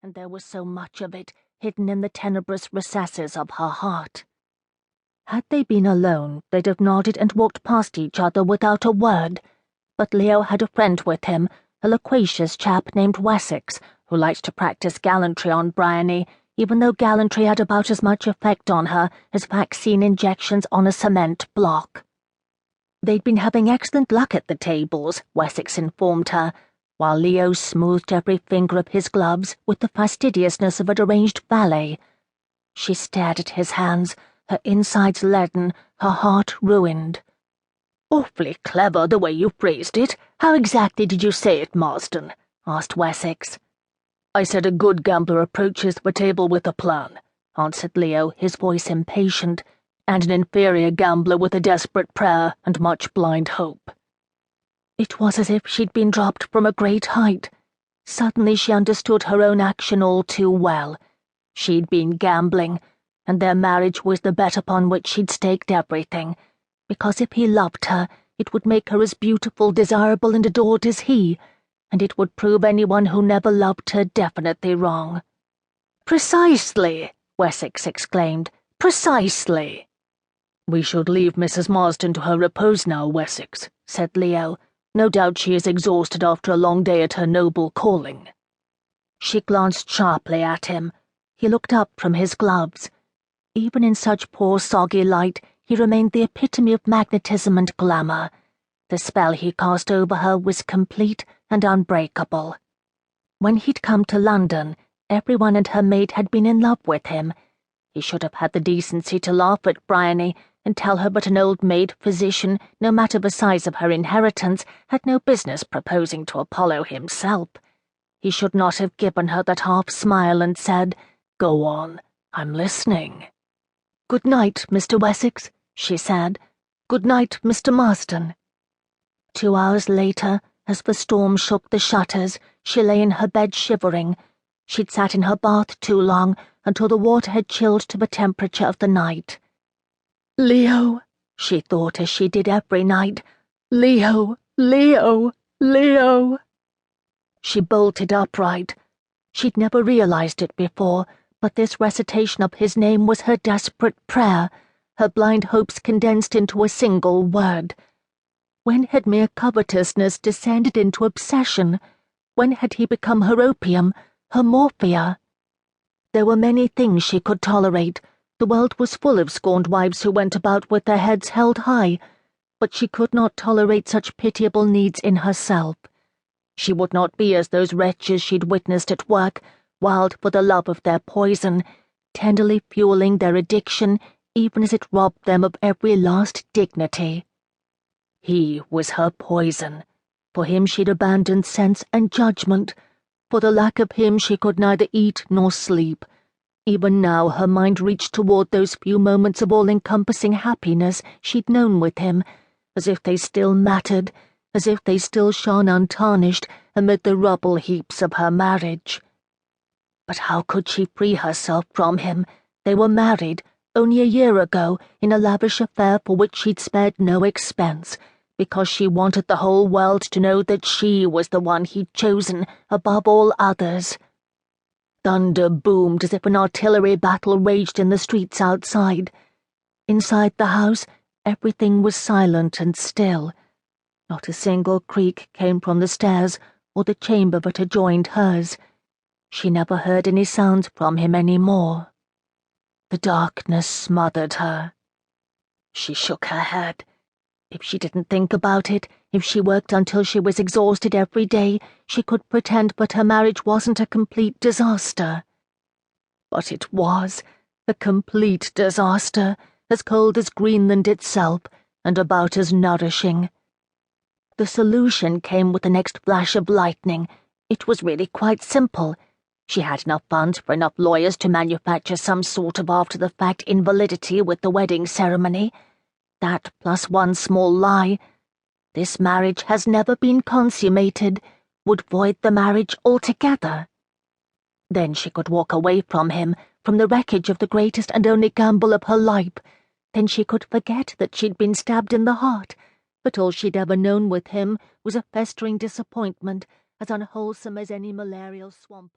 and there was so much of it hidden in the tenebrous recesses of her heart. Had they been alone, they'd have nodded and walked past each other without a word, but Leo had a friend with him, a loquacious chap named Wessex, who liked to practice gallantry on Bryony, even though gallantry had about as much effect on her as vaccine injections on a cement block. They'd been having excellent luck at the tables, Wessex informed her, while Leo smoothed every finger of his gloves with the fastidiousness of a deranged valet. She stared at his hands, her insides leaden, her heart ruined. "Awfully clever the way you phrased it. How exactly did you say it, Marsden?" asked Wessex. "I said a good gambler approaches the table with a plan," answered Leo, his voice impatient, "and an inferior gambler with a desperate prayer and much blind hope." It was as if she'd been dropped from a great height. Suddenly she understood her own action all too well. She'd been gambling, and their marriage was the bet upon which she'd staked everything, because if he loved her, it would make her as beautiful, desirable, and adored as he, and it would prove anyone who never loved her definitely wrong. "Precisely," Wessex exclaimed. "Precisely." "We should leave Mrs. Marsden to her repose now, Wessex," said Leo. "No doubt she is exhausted after a long day at her noble calling." She glanced sharply at him. He looked up from his gloves. Even in such poor soggy light, he remained the epitome of magnetism and glamour. The spell he cast over her was complete and unbreakable. When he'd come to London, everyone and her maid had been in love with him. He should have had the decency to laugh at Bryony and tell her but an old maid physician, no matter the size of her inheritance, had no business proposing to Apollo himself. He should not have given her that half-smile and said, "Go on, I'm listening." "Good night, Mr. Wessex," she said. "Good night, Mr. Marsden." 2 hours later, as the storm shook the shutters, she lay in her bed shivering. She'd sat in her bath too long, until the water had chilled to the temperature of the night. "Leo," she thought as she did every night. "Leo, Leo, Leo." She bolted upright. She'd never realized it before, but this recitation of his name was her desperate prayer, her blind hopes condensed into a single word. When had mere covetousness descended into obsession? When had he become her opium, her morphia? There were many things she could tolerate. The world was full of scorned wives who went about with their heads held high, but she could not tolerate such pitiable needs in herself. She would not be as those wretches she'd witnessed at work, wild for the love of their poison, tenderly fueling their addiction even as it robbed them of every last dignity. He was her poison. For him she'd abandoned sense and judgment. For the lack of him she could neither eat nor sleep. Even now her mind reached toward those few moments of all-encompassing happiness she'd known with him, as if they still mattered, as if they still shone untarnished amid the rubble heaps of her marriage. But how could she free herself from him? They were married, only a year ago, in a lavish affair for which she'd spared no expense, because she wanted the whole world to know that she was the one he'd chosen above all others. Thunder boomed as if an artillery battle raged in the streets outside. Inside the house, everything was silent and still. Not a single creak came from the stairs or the chamber that adjoined hers. She never heard any sounds from him any more. The darkness smothered her. She shook her head. If she didn't think about it, if she worked until she was exhausted every day, she could pretend that her marriage wasn't a complete disaster. But it was, a complete disaster, as cold as Greenland itself, and about as nourishing. The solution came with the next flash of lightning. It was really quite simple. She had enough funds for enough lawyers to manufacture some sort of after-the-fact invalidity with the wedding ceremony. That plus one small lie. This marriage has never been consummated, would void the marriage altogether. Then she could walk away from him, from the wreckage of the greatest and only gamble of her life. Then she could forget that she'd been stabbed in the heart, but all she'd ever known with him was a festering disappointment, as unwholesome as any malarial swamp.